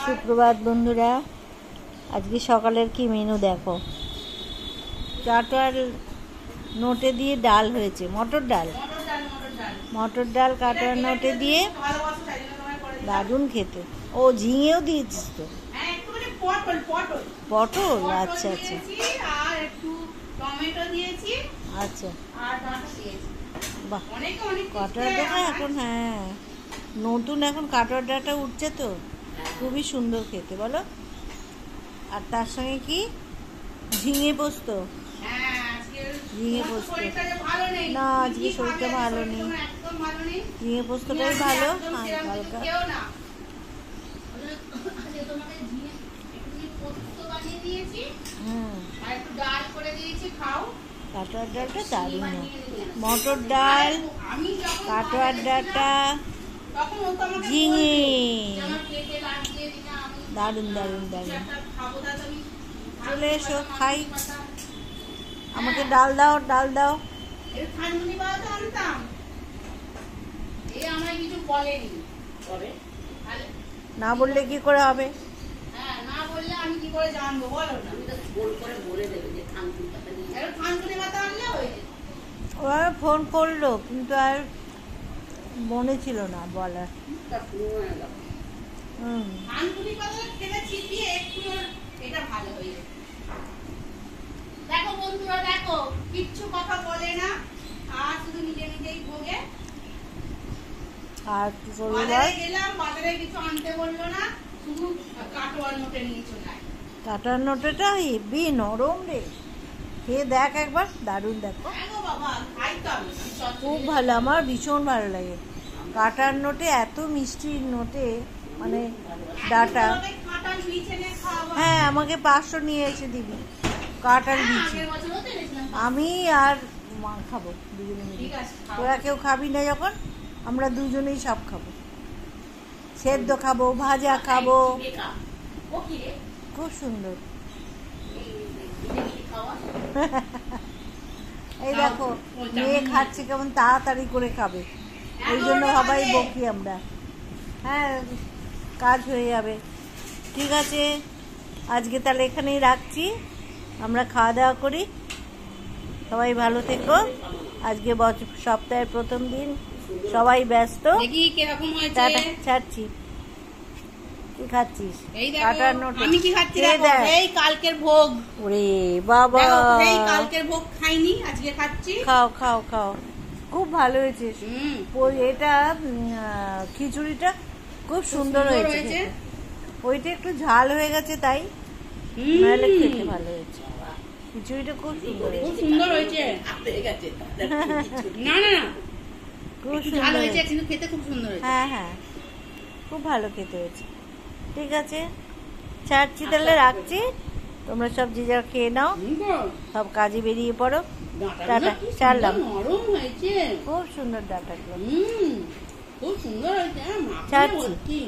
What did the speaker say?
সুপ্রভাত বন্ধুরা, আজকে সকালের কি মেনু দেখো। কাটোয়ার নোটে দিয়ে ডাল হয়েছে, মটর ডাল কাটোয়ার নোটে দিয়ে, দারুণ খেতে। ও ঝিঙেও দিয়েছিস তো? পটল, আচ্ছা আচ্ছা আচ্ছা। বাহ, কাটোয়ার ডাটা এখন, হ্যাঁ নতুন এখন কাটোয়ার ডাটা উঠছে তো, খুবই সুন্দর খেতে বলো। আর তার সঙ্গে কি ঝিঙে পোস্ত। না, আজকে শরীরটা ভালো নেই। ঝিঙে পোস্তটাই ভালো, হালকা। কাটোয়ার ডালটা দারুণ, মটর ডাল, কাটোয়ার ডাটা, ঝিঙে, দারুণ দারুণ দারুণ। চলে এসো খাই। আমাকে ডাল দাও, ডাল দাও। না বললে কি করে হবে? ওরা ফোন করলো কিন্তু আর মনে ছিল না বলার। দেখো বন্ধুরা, দেখো কিচ্ছু কথা বলে না, আর শুধু নিজে নিজেই ভোগে। আর গেলাম বাজারে, কিছু আনতে বললো না, শুধু কাটোয়ার নোটে নিয়ে চলে আয়। কাটোয়ার নোটেটা হেবি নরম রে, খেয়ে দেখ একবার, দারুণ। দেখো খুব ভালো, আমার ভীষণ ভালো লাগে কাটার নোটে, এত মিষ্টি নোটে, মানে ডাটা। হ্যাঁ, আমাকে 500 নিয়ে এসে দিবি কাটার বিচি। আমি আর মা খাবো দুজনে মিলে, তোরা কেউ খাবি না যখন, আমরা দুজনেই সব খাবো। সেদ্ধ খাবো, ভাজা খাবো, খুব সুন্দর। এই দেখো মেয়ে খাচ্ছে কেমন তাড়াতাড়ি করে খাবে, ওই জন্য সবাই বকি আমরা। হ্যাঁ, কাজ হয়ে যাবে। ঠিক আছে, আজকে তাহলে এখানেই রাখছি, আমরা খাওয়া দাওয়া করি। সবাই ভালো থেকো। আজকে সপ্তাহের প্রথম দিন, সবাই ব্যস্ত। টাটা, ছাড়ছি। কি খাচ্ছিস? কাটার নোট। আমি কি খাচ্ছি? এই কালকের ভোগ। ওরে বাবা, এই কালকের ভোগ খাইনি, আজকে খাচ্ছি। খাও খাও খাও, খুব ভালো হয়েছে। এটা খিচুড়িটা খুব সুন্দর হয়েছে। ওইটা একটু ঝাল হয়ে গেছে তাই, নাহলে খেতে ভালো হয়েছে। খিচুড়িটা খুব সুন্দর হয়েছে। না না, খুব সুন্দর হয়েছে, কিন্তু খেতে খুব সুন্দর হয়েছে। হ্যাঁ হ্যাঁ, খুব ভালো খেতে হয়েছে। ঠিক আছে, ছাড়ছি তাহলে, রাখছি। তোমরা সব যে যা খেয়ে নাও, সব কাজে বেরিয়ে পড়ো। টাটা, ছাড়লাম। খুব সুন্দর ডাটা, খুব সুন্দর হয়েছে, ছাড়ছি।